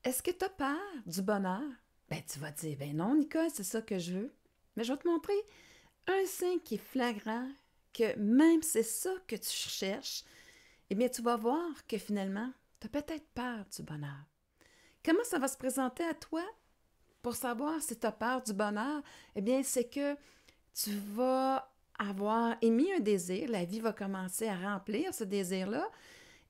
Est-ce que tu as peur du bonheur? Ben, tu vas dire, ben non, Nicole, c'est ça que je veux. Mais je vais te montrer un signe qui est flagrant, que même c'est ça que tu cherches, eh bien, tu vas voir que finalement, tu as peut-être peur du bonheur. Comment ça va se présenter à toi pour savoir si tu as peur du bonheur? Eh bien, c'est que tu vas avoir émis un désir, la vie va commencer à remplir ce désir-là,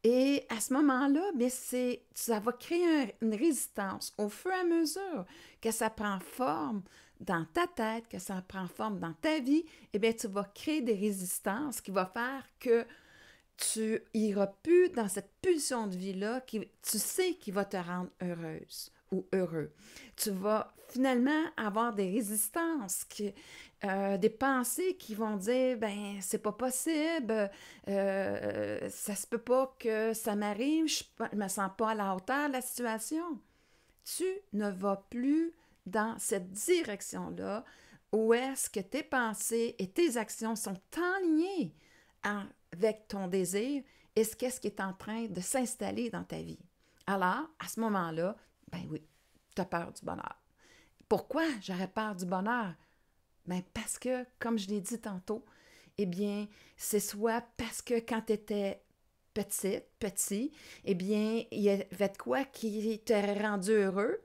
et à ce moment-là, bien, ça va créer une résistance. Au fur et à mesure que ça prend forme dans ta tête, que ça prend forme dans ta vie, eh bien, tu vas créer des résistances qui vont faire que tu iras plus dans cette pulsion de vie-là qui, tu sais, qui va te rendre heureuse ou heureux. Tu vas finalement avoir des résistances, des pensées qui vont dire, ben c'est pas possible, ça se peut pas que ça m'arrive, je me sens pas à la hauteur de la situation. Tu ne vas plus dans cette direction-là où est-ce que tes pensées et tes actions sont enlignées avec ton désir et qu'est-ce qui est en train de s'installer dans ta vie. Alors, à ce moment-là, ben oui, tu as peur du bonheur. Pourquoi j'aurais peur du bonheur? Ben parce que, comme je l'ai dit tantôt, eh bien, c'est soit parce que quand tu étais petit, eh bien, il y avait de quoi qui t'aurait rendu heureux,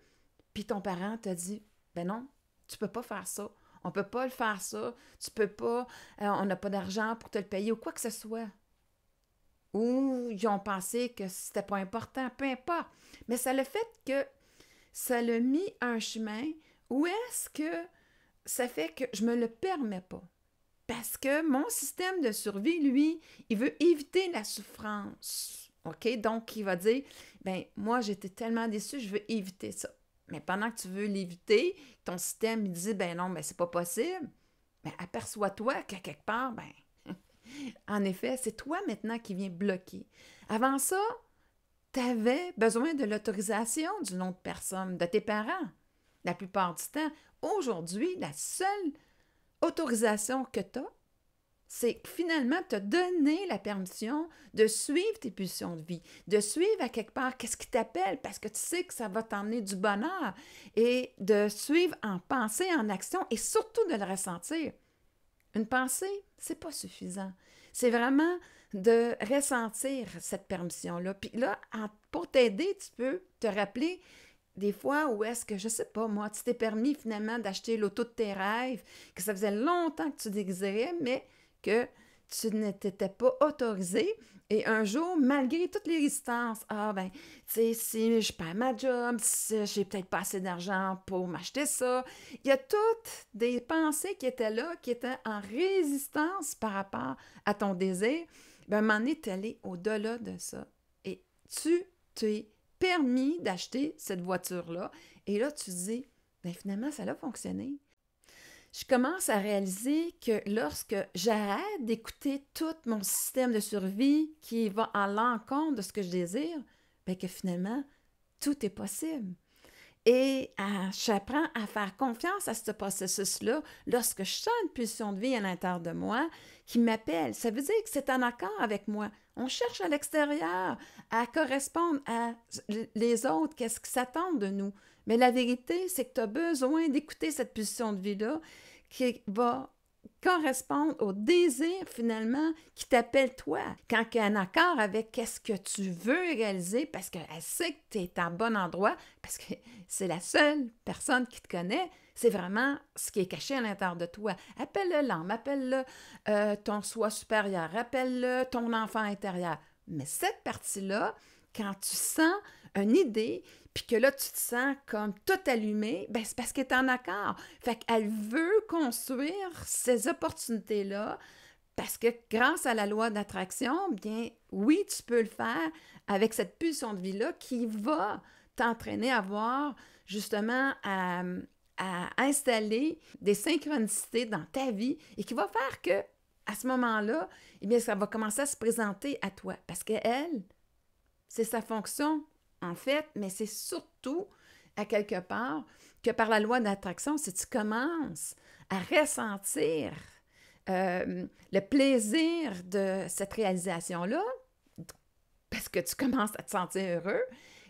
puis ton parent t'a dit, ben non, tu peux pas faire ça. On peut pas le faire ça. Tu peux pas, on n'a pas d'argent pour te le payer ou quoi que ce soit. Ou ils ont pensé que c'était pas important, peu importe. Mais ça le fait que ça l'a mis un chemin où est-ce que ça fait que je me le permets pas. Parce que mon système de survie, lui, il veut éviter la souffrance. OK? Donc, il va dire, ben moi, j'étais tellement déçue, je veux éviter ça. Mais pendant que tu veux l'éviter, ton système, il dit, ben non, mais c'est pas possible. Mais aperçois-toi qu'à quelque part, ben, en effet, c'est toi maintenant qui viens bloquer. Avant ça, tu avais besoin de l'autorisation d'une autre personne, de tes parents, la plupart du temps. Aujourd'hui, la seule autorisation que tu as, c'est finalement te donner la permission de suivre tes pulsions de vie, de suivre à quelque part qu'est-ce qui t'appelle parce que tu sais que ça va t'emmener du bonheur et de suivre en pensée, en action et surtout de le ressentir. Une pensée, c'est pas suffisant. C'est vraiment de ressentir cette permission-là. Puis là, pour t'aider, tu peux te rappeler des fois où est-ce que, je sais pas, moi, tu t'es permis finalement d'acheter l'auto de tes rêves, que ça faisait longtemps que tu désirais, mais que tu ne t'étais pas autorisé. Et un jour, malgré toutes les résistances, ah ben, tu sais, si je perds ma job, si j'ai peut-être pas assez d'argent pour m'acheter ça, il y a toutes des pensées qui étaient là, qui étaient en résistance par rapport à ton désir. Ben, à un moment donné, tu es allé au-delà de ça. Et tu t'es permis d'acheter cette voiture-là. Et là, tu te dis, ben finalement, ça a fonctionné. Je commence à réaliser que lorsque j'arrête d'écouter tout mon système de survie qui va à l'encontre de ce que je désire, bien que finalement, tout est possible. Et j'apprends à faire confiance à ce processus-là lorsque je sens une pulsion de vie à l'intérieur de moi qui m'appelle. Ça veut dire que c'est en accord avec moi. On cherche à l'extérieur à correspondre à les autres, qu'est-ce qu'ils s'attendent de nous. Mais la vérité, c'est que tu as besoin d'écouter cette pulsion de vie-là qui va correspondre au désir finalement qui t'appelle toi. Quand il y a un accord avec qu'est-ce que tu veux réaliser parce qu'elle sait que tu es en bon endroit, parce que c'est la seule personne qui te connaît, c'est vraiment ce qui est caché à l'intérieur de toi. Appelle-le l'âme, appelle-le ton soi supérieur, appelle-le ton enfant intérieur. Mais cette partie-là, quand tu sens une idée, puis que là, tu te sens comme tout allumé, ben c'est parce qu'elle est en accord. Fait qu'elle veut construire ces opportunités-là parce que grâce à la loi d'attraction, bien, oui, tu peux le faire avec cette pulsion de vie-là qui va t'entraîner à voir justement à installer des synchronicités dans ta vie et qui va faire que à ce moment-là, eh bien, ça va commencer à se présenter à toi parce qu'elle, c'est sa fonction, en fait, mais c'est surtout, à quelque part, que par la loi d'attraction, si tu commences à ressentir le plaisir de cette réalisation-là, parce que tu commences à te sentir heureux,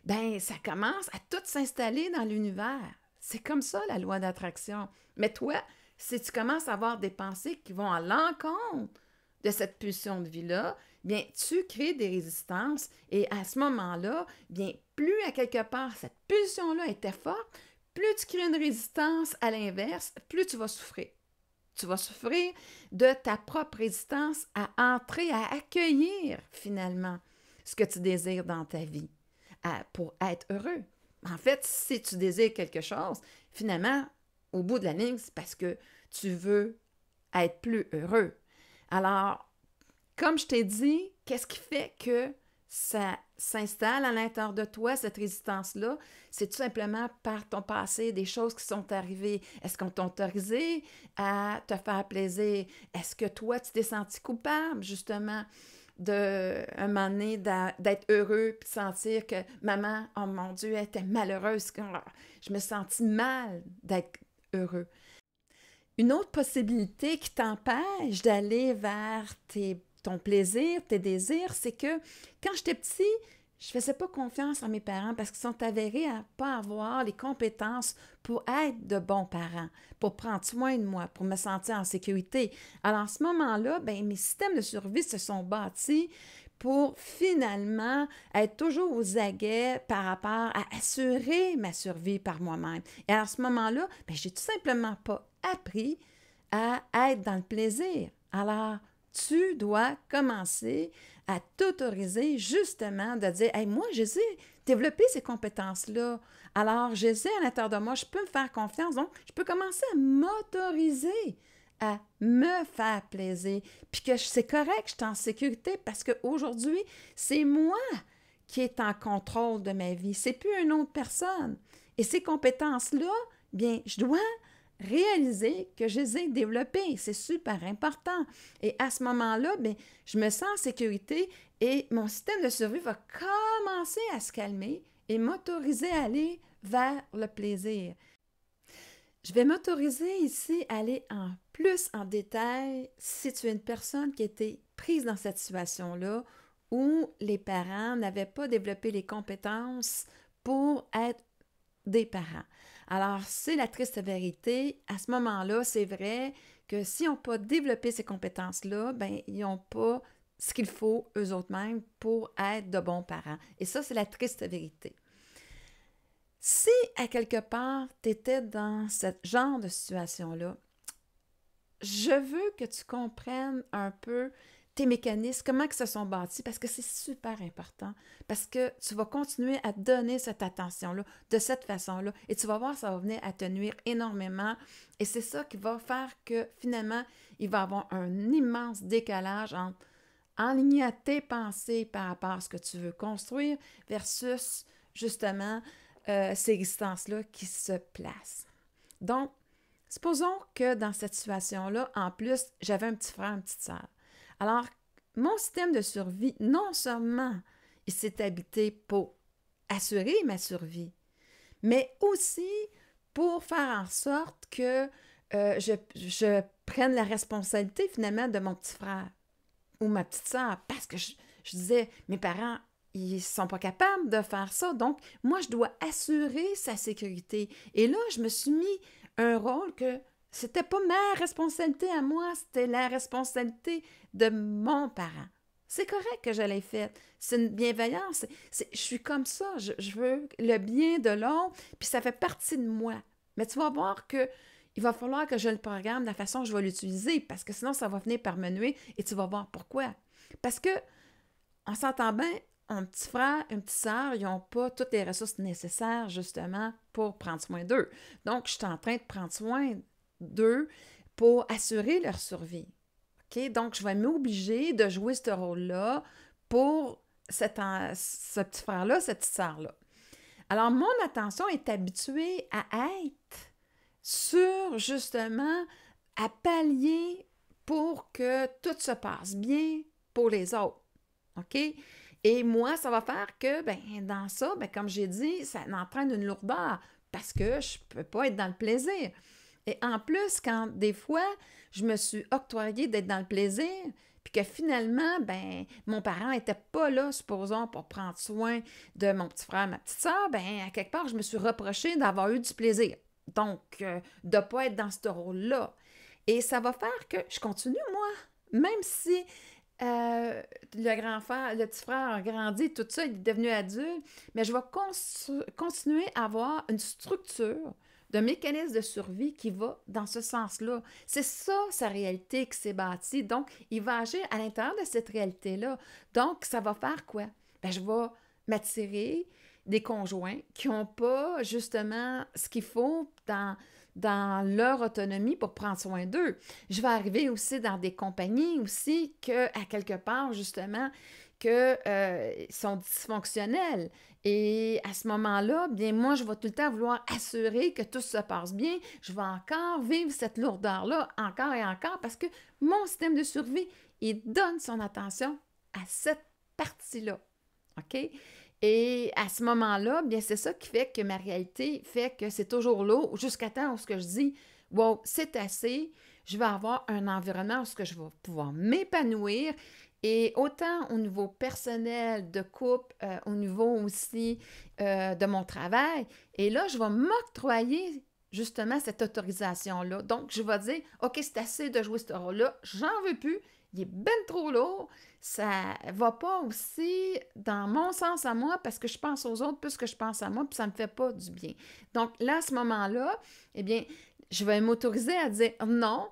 ben ça commence à tout s'installer dans l'univers. C'est comme ça, la loi d'attraction. Mais toi, si tu commences à avoir des pensées qui vont à l'encontre de cette pulsion de vie-là, bien, tu crées des résistances et à ce moment-là, bien, plus à quelque part cette pulsion-là était forte, plus tu crées une résistance à l'inverse, plus tu vas souffrir. Tu vas souffrir de ta propre résistance à entrer, à accueillir finalement ce que tu désires dans ta vie pour être heureux. En fait, si tu désires quelque chose, finalement, au bout de la ligne, c'est parce que tu veux être plus heureux. Alors, comme je t'ai dit, qu'est-ce qui fait que ça s'installe à l'intérieur de toi, cette résistance-là? C'est tout simplement par ton passé, des choses qui sont arrivées. Est-ce qu'on t'a autorisé à te faire plaisir? Est-ce que toi, tu t'es senti coupable, justement, un moment donné, d'être heureux puis de sentir que maman, oh mon Dieu, elle était malheureuse. Je me sentis mal d'être heureux. Une autre possibilité qui t'empêche d'aller vers ton plaisir, tes désirs, c'est que quand j'étais petit, je ne faisais pas confiance à mes parents parce qu'ils sont avérés à ne pas avoir les compétences pour être de bons parents, pour prendre soin de moi, pour me sentir en sécurité. Alors, à ce moment-là, ben, mes systèmes de survie se sont bâtis pour finalement être toujours aux aguets par rapport à assurer ma survie par moi-même. Et à ce moment-là, ben, j'ai tout simplement pas appris à être dans le plaisir. Alors, tu dois commencer à t'autoriser justement de dire « Hey, moi, je sais développer ces compétences-là. Alors, je sais à l'intérieur de moi, je peux me faire confiance. Donc, je peux commencer à m'autoriser à me faire plaisir. Puis que c'est correct, je suis en sécurité parce qu'aujourd'hui, c'est moi qui est en contrôle de ma vie. C'est plus une autre personne. Et ces compétences-là, bien, je dois réaliser que je les ai développées. C'est super important. Et à ce moment-là, bien, je me sens en sécurité et mon système de survie va commencer à se calmer et m'autoriser à aller vers le plaisir. Je vais m'autoriser ici à aller plus en détail si tu es une personne qui a été prise dans cette situation-là où les parents n'avaient pas développé les compétences pour être des parents. Alors, c'est la triste vérité. À ce moment-là, c'est vrai que s'ils n'ont pas développé ces compétences-là, bien, ils n'ont pas ce qu'il faut eux autres mêmes pour être de bons parents. Et ça, c'est la triste vérité. Si, à quelque part, tu étais dans ce genre de situation-là, je veux que tu comprennes un peu tes mécanismes, comment ils se sont bâtis, parce que c'est super important, parce que tu vas continuer à donner cette attention-là de cette façon-là, et tu vas voir, ça va venir à te nuire énormément, et c'est ça qui va faire que, finalement, il va y avoir un immense décalage entre enligner à tes pensées par rapport à ce que tu veux construire versus, justement, ces résistances-là qui se placent. Donc, supposons que dans cette situation-là, en plus, j'avais un petit frère, une petite sœur. Alors, mon système de survie, non seulement il s'est habité pour assurer ma survie, mais aussi pour faire en sorte que je prenne la responsabilité finalement de mon petit frère ou ma petite sœur, parce que je disais, mes parents, ils ne sont pas capables de faire ça, donc moi, je dois assurer sa sécurité. Et là, je me suis mis un rôle que c'était pas ma responsabilité à moi, c'était la responsabilité de mon parent. C'est correct que je l'ai fait. C'est une bienveillance. Je suis comme ça. Je veux le bien de l'autre, puis ça fait partie de moi. Mais tu vas voir que il va falloir que je le programme de la façon dont je vais l'utiliser, parce que sinon, ça va venir par me nuire, et tu vas voir pourquoi. Parce que, on s'entend bien, un petit frère, une petite sœur, ils n'ont pas toutes les ressources nécessaires, justement, pour prendre soin d'eux. Donc, je suis en train de prendre soin d'eux pour assurer leur survie. OK? Donc, je vais m'obliger de jouer ce rôle-là pour ce petit frère-là, cette petite sœur-là. Alors, mon attention est habituée à être sur, justement, à pallier pour que tout se passe bien pour les autres. OK? Et moi, ça va faire que, ben, dans ça, ben, comme j'ai dit, ça entraîne une lourdeur parce que je ne peux pas être dans le plaisir. Et en plus, quand des fois, je me suis octroyée d'être dans le plaisir, puis que finalement, ben, mon parent n'était pas là, supposons, pour prendre soin de mon petit frère, ma petite soeur, ben, à quelque part, je me suis reproché d'avoir eu du plaisir. Donc, de ne pas être dans ce rôle-là. Et ça va faire que je continue, moi, même si le grand frère, le petit frère a grandi, tout ça, il est devenu adulte, mais je vais continuer à avoir une structure de mécanisme de survie qui va dans ce sens-là. C'est ça, sa réalité qui s'est bâtie. Donc, il va agir à l'intérieur de cette réalité-là. Donc, ça va faire quoi? Ben, je vais m'attirer des conjoints qui n'ont pas, justement, ce qu'il faut dans leur autonomie pour prendre soin d'eux. Je vais arriver aussi dans des compagnies aussi que, à quelque part, justement, que sont dysfonctionnels. Et à ce moment-là, bien, moi, je vais tout le temps vouloir assurer que tout se passe bien. Je vais encore vivre cette lourdeur-là, encore et encore, parce que mon système de survie, il donne son attention à cette partie-là. OK? Et à ce moment-là, bien, c'est ça qui fait que ma réalité fait que c'est toujours là, jusqu'à temps où ce que je dis, wow, c'est assez, je vais avoir un environnement où ce que je vais pouvoir m'épanouir. Et autant au niveau personnel, de couple, au niveau aussi de mon travail. Et là, je vais m'octroyer justement cette autorisation-là. Donc, je vais dire, OK, c'est assez de jouer ce rôle-là, j'en veux plus, il est ben trop lourd, ça va pas aussi dans mon sens à moi parce que je pense aux autres plus que je pense à moi, puis ça me fait pas du bien. Donc, là, à ce moment-là, eh bien, je vais m'autoriser à dire non,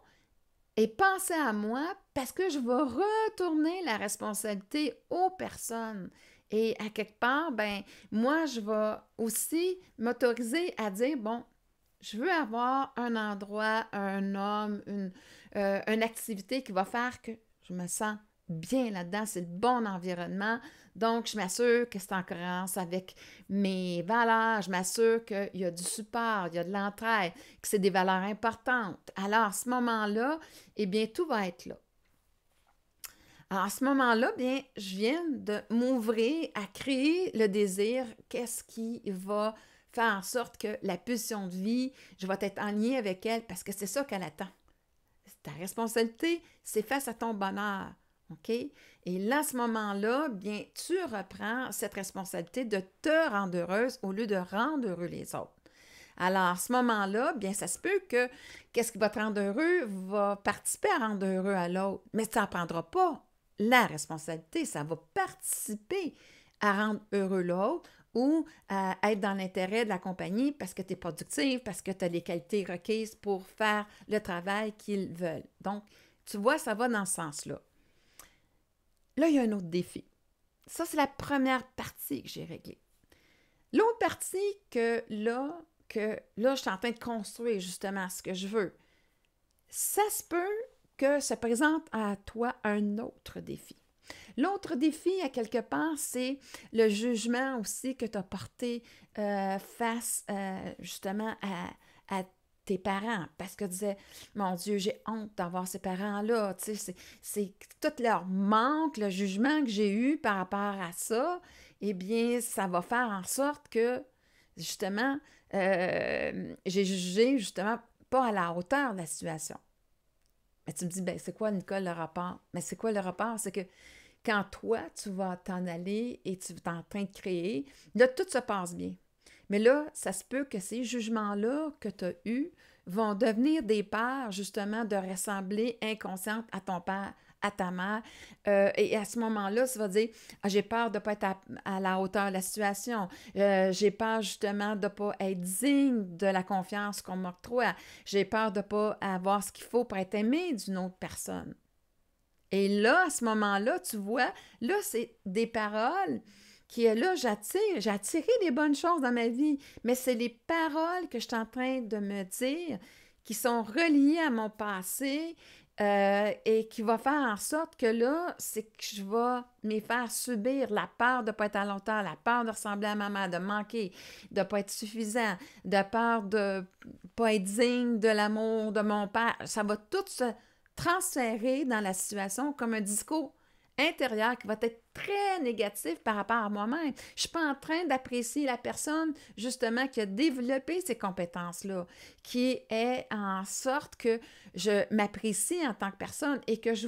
et penser à moi parce que je vais retourner la responsabilité aux personnes. Et à quelque part, ben moi, je vais aussi m'autoriser à dire, bon, je veux avoir un endroit, un homme, une activité qui va faire que je me sens bien là-dedans, c'est le bon environnement. Donc, je m'assure que c'est en cohérence avec mes valeurs, je m'assure qu'il y a du support, il y a de l'entraide, que c'est des valeurs importantes. Alors, à ce moment-là, eh bien, tout va être là. Alors, à ce moment-là, bien, je viens de m'ouvrir à créer le désir. Qu'est-ce qui va faire en sorte que la pulsion de vie, je vais être en lien avec elle parce que c'est ça qu'elle attend. Ta responsabilité, c'est face à ton bonheur. OK? Et là, à ce moment-là, bien, tu reprends cette responsabilité de te rendre heureuse au lieu de rendre heureux les autres. Alors, à ce moment-là, bien, ça se peut que qu'est-ce qui va te rendre heureux va participer à rendre heureux à l'autre, mais ça ne prendra pas la responsabilité, ça va participer à rendre heureux l'autre ou à être dans l'intérêt de la compagnie parce que tu es productive, parce que tu as les qualités requises pour faire le travail qu'ils veulent. Donc, tu vois, ça va dans ce sens-là. Là, il y a un autre défi. Ça, c'est la première partie que j'ai réglée. L'autre partie que là, je suis en train de construire justement ce que je veux, ça se peut que se présente à toi un autre défi. L'autre défi, à quelque part, c'est le jugement aussi que tu as porté face justement à tes parents. Parce que tu disais, mon Dieu, j'ai honte d'avoir ces parents-là. Tu sais, c'est tout leur manque, le jugement que j'ai eu par rapport à ça, eh bien, ça va faire en sorte que, justement, j'ai jugé, justement, pas à la hauteur de la situation. Mais tu me dis, ben c'est quoi, Nicole, le rapport? Mais c'est quoi le rapport? C'est que quand toi, tu vas t'en aller et tu es en train de créer, là, tout se passe bien. Mais là, ça se peut que ces jugements-là que tu as eus vont devenir des peurs, justement, de ressembler inconsciente à ton père, à ta mère. Et à ce moment-là, tu vas dire, ah, j'ai peur de ne pas être à la hauteur de la situation. J'ai peur, justement, de ne pas être digne de la confiance qu'on m'octroie. J'ai peur de ne pas avoir ce qu'il faut pour être aimé d'une autre personne. Et là, à ce moment-là, tu vois, là, c'est des paroles qui, là, j'ai attiré des bonnes choses dans ma vie, mais c'est les paroles que je suis en train de me dire qui sont reliées à mon passé et qui va faire en sorte que là, c'est que je vais me faire subir la peur de ne pas être à longtemps, la peur de ressembler à ma mère, de manquer, de ne pas être suffisant, de peur de ne pas être digne de l'amour de mon père. Ça va tout se transférer dans la situation comme un discours intérieur qui va être très négatif par rapport à moi-même. Je ne suis pas en train d'apprécier la personne, justement, qui a développé ces compétences-là, qui est en sorte que je m'apprécie en tant que personne et que je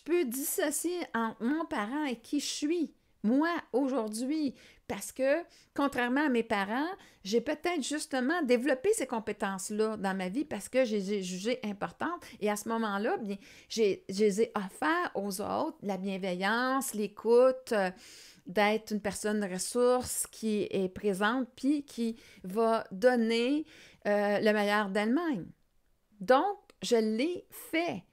peux dissocier entre mon parent et qui je suis. Moi, aujourd'hui, parce que, contrairement à mes parents, j'ai peut-être justement développé ces compétences-là dans ma vie parce que je les ai jugées importantes. Et à ce moment-là, bien, je les ai offertes aux autres, la bienveillance, l'écoute, d'être une personne de ressources qui est présente puis qui va donner le meilleur d'elle-même. Donc, je l'ai fait.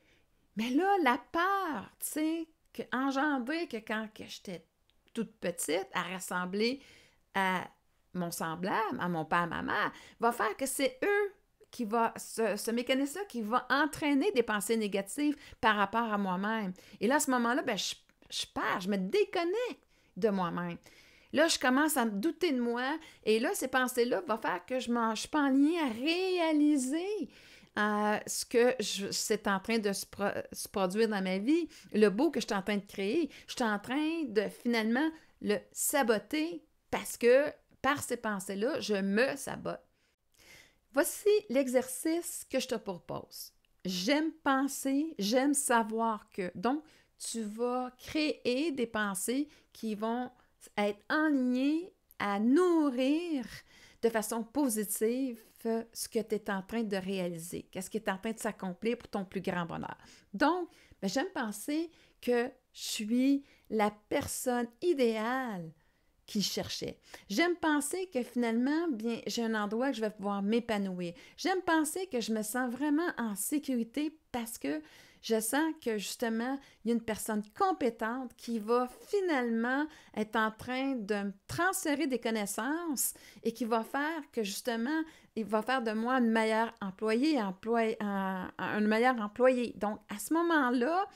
Mais là, la peur, tu sais, engendrée que quand j'étais toute petite, à ressembler à mon semblable, à mon père, à ma mère, va faire que c'est eux qui va, ce mécanisme-là qui va entraîner des pensées négatives par rapport à moi-même. Et là, à ce moment-là, ben, je perds, je me déconnecte de moi-même. Là, je commence à me douter de moi et là, ces pensées-là vont faire que je ne suis pas en lien à réaliser ce que c'est en train de se produire dans ma vie, le beau que je suis en train de créer. Je suis en train de finalement le saboter parce que par ces pensées-là, je me sabote. Voici l'exercice que je te propose. J'aime penser, j'aime savoir que. Donc, tu vas créer des pensées qui vont être enlignées à nourrir de façon positive ce que tu es en train de réaliser, qu'est-ce qui est en train de s'accomplir pour ton plus grand bonheur. Donc, j'aime penser que je suis la personne idéale qu'il cherchait. J'aime penser que finalement, bien, j'ai un endroit que je vais pouvoir m'épanouir. J'aime penser que je me sens vraiment en sécurité parce que je sens que justement, il y a une personne compétente qui va finalement être en train de me transférer des connaissances et qui va faire que justement, il va faire de moi une meilleure employée, un meilleur employé. Donc, à ce moment-là,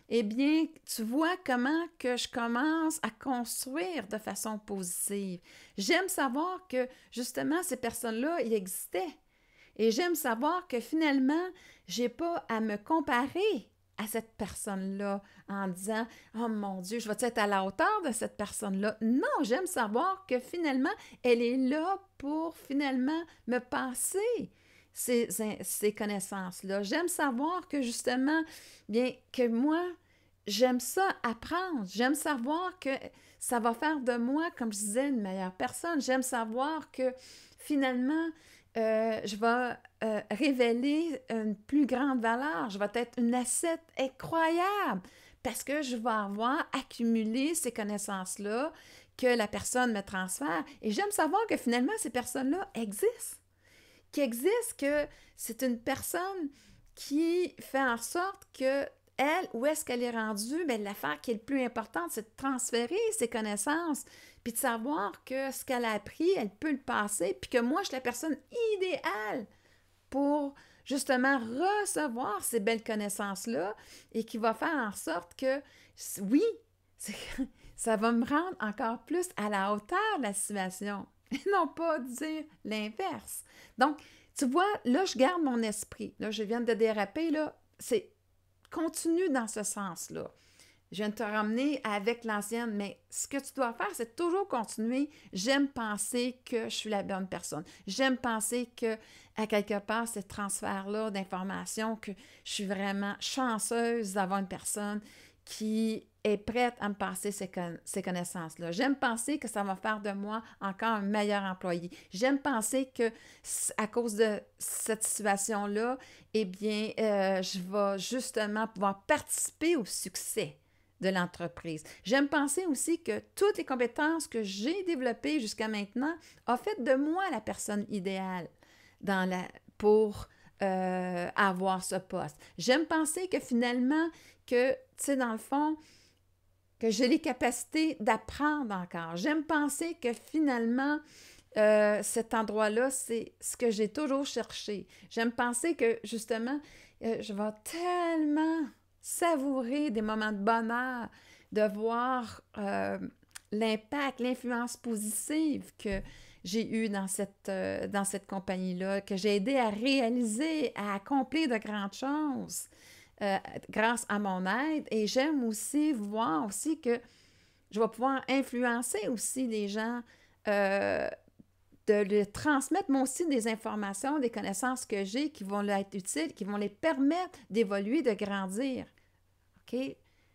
eh bien, tu vois comment que je commence à construire de façon positive. J'aime savoir que, justement, ces personnes-là, ils existaient. Et j'aime savoir que, finalement, je n'ai pas à me comparer à cette personne-là en disant « Oh mon Dieu, je vais être à la hauteur de cette personne-là? » Non, j'aime savoir que, finalement, elle est là pour, finalement, me passer ces connaissances-là. J'aime savoir que, justement, bien, que moi, j'aime ça apprendre. J'aime savoir que ça va faire de moi, comme je disais, une meilleure personne. J'aime savoir que, finalement, je vais révéler une plus grande valeur. Je vais être une asset incroyable parce que je vais avoir accumulé ces connaissances-là que la personne me transfère. Et j'aime savoir que, finalement, ces personnes-là existent. Que c'est une personne qui fait en sorte que elle, où est-ce qu'elle est rendue? Bien, l'affaire qui est le plus importante, c'est de transférer ses connaissances, puis de savoir que ce qu'elle a appris, elle peut le passer, puis que moi, je suis la personne idéale pour justement recevoir ces belles connaissances-là et qui va faire en sorte que, oui, ça va me rendre encore plus à la hauteur de la situation. Non pas dire l'inverse. Donc, tu vois, là, je garde mon esprit. Là, je viens de déraper, là. C'est continue dans ce sens-là. Je viens de te ramener avec l'ancienne, mais ce que tu dois faire, c'est toujours continuer. J'aime penser que je suis la bonne personne. J'aime penser que, à quelque part, ce transfert-là d'informations, que je suis vraiment chanceuse d'avoir une personne qui est prête à me passer ces connaissances-là. J'aime penser que ça va faire de moi encore un meilleur employé. J'aime penser que à cause de cette situation-là, eh bien, je vais justement pouvoir participer au succès de l'entreprise. J'aime penser aussi que toutes les compétences que j'ai développées jusqu'à maintenant ont fait de moi la personne idéale pour avoir ce poste. J'aime penser que finalement, que, tu sais, dans le fond, que j'ai les capacités d'apprendre encore. J'aime penser que finalement, cet endroit-là, c'est ce que j'ai toujours cherché. J'aime penser que, justement, je vais tellement savourer des moments de bonheur, de voir l'impact, l'influence positive que j'ai eue dans cette compagnie-là, que j'ai aidé à réaliser, à accomplir de grandes choses. grâce à mon aide. Et j'aime aussi voir aussi que je vais pouvoir influencer aussi les gens, de leur transmettre moi aussi des informations, des connaissances que j'ai qui vont leur être utiles, qui vont les permettre d'évoluer, de grandir. OK?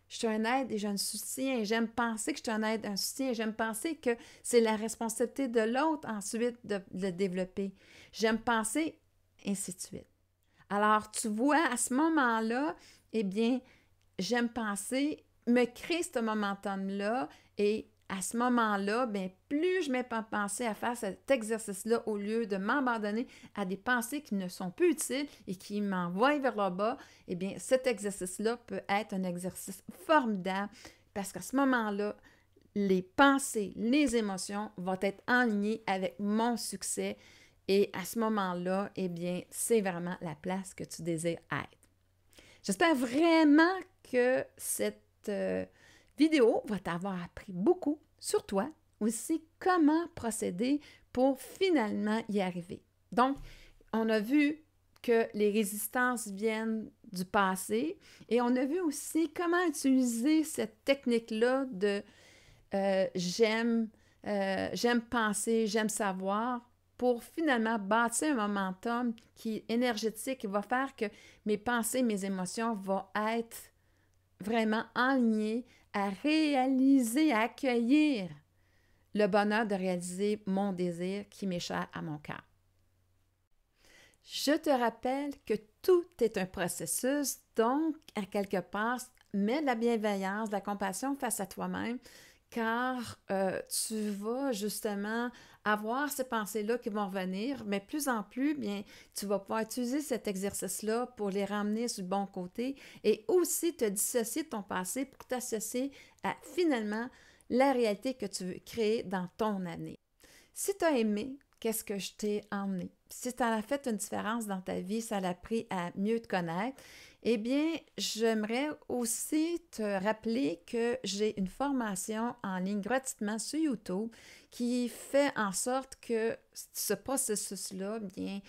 Je suis un aide et je un soutien. J'aime penser que je suis un aide, un soutien. J'aime penser que c'est la responsabilité de l'autre ensuite de le développer. J'aime penser, ainsi de suite. Alors, tu vois, à ce moment-là, eh bien, j'aime penser, me créer ce momentum-là et à ce moment-là, bien, plus je mets penser à faire cet exercice-là au lieu de m'abandonner à des pensées qui ne sont plus utiles et qui m'envoient vers le bas, eh bien, cet exercice-là peut être un exercice formidable parce qu'à ce moment-là, les pensées, les émotions vont être alignées avec mon succès et à ce moment-là, eh bien, c'est vraiment la place que tu désires être. J'espère vraiment que cette vidéo va t'avoir appris beaucoup sur toi, aussi comment procéder pour finalement y arriver. Donc, on a vu que les résistances viennent du passé et on a vu aussi comment utiliser cette technique-là de j'aime penser, j'aime savoir pour finalement bâtir un momentum qui est énergétique, qui va faire que mes pensées, mes émotions vont être vraiment alignées à réaliser, à accueillir le bonheur de réaliser mon désir qui m'est cher à mon cœur. Je te rappelle que tout est un processus, donc à quelque part, mets de la bienveillance, de la compassion face à toi-même, car tu vas justement avoir ces pensées-là qui vont venir, mais plus en plus, bien, tu vas pouvoir utiliser cet exercice-là pour les ramener sur le bon côté et aussi te dissocier de ton passé pour t'associer à finalement la réalité que tu veux créer dans ton année. Si tu as aimé, qu'est-ce que je t'ai emmené? Si ça a fait une différence dans ta vie, ça l'a appris à mieux te connaître, eh bien, j'aimerais aussi te rappeler que j'ai une formation en ligne gratuitement sur YouTube qui fait en sorte que ce processus-là, bien,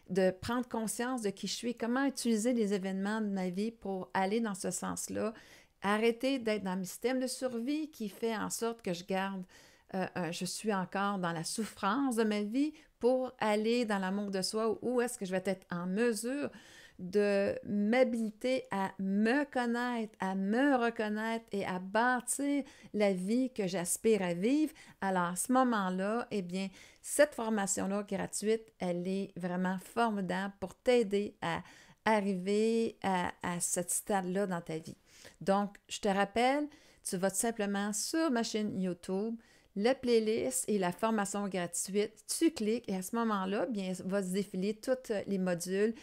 de prendre conscience de qui je suis, comment utiliser les événements de ma vie pour aller dans ce sens-là, arrêter d'être dans mes systèmes de survie qui fait en sorte que je suis encore dans la souffrance de ma vie pour aller dans l'amour de soi où est-ce que je vais être en mesure de m'habiliter à me connaître, à me reconnaître et à bâtir la vie que j'aspire à vivre. Alors, à ce moment-là, eh bien, cette formation-là gratuite, elle est vraiment formidable pour t'aider à arriver à ce stade-là dans ta vie. Donc, je te rappelle, tu vas tout simplement sur ma chaîne YouTube, la playlist et la formation gratuite, tu cliques et à ce moment-là, bien, va se défiler tous les modules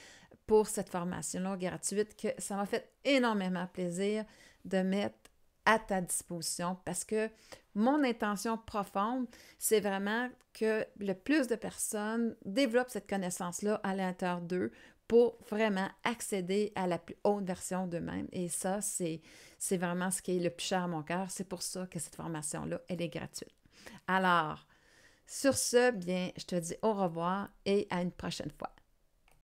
pour cette formation-là gratuite que ça m'a fait énormément plaisir de mettre à ta disposition parce que mon intention profonde, c'est vraiment que le plus de personnes développent cette connaissance-là à l'intérieur d'eux pour vraiment accéder à la plus haute version d'eux-mêmes. Et ça, c'est vraiment ce qui est le plus cher à mon cœur. C'est pour ça que cette formation-là, elle est gratuite. Alors, sur ce, bien, je te dis au revoir et à une prochaine fois.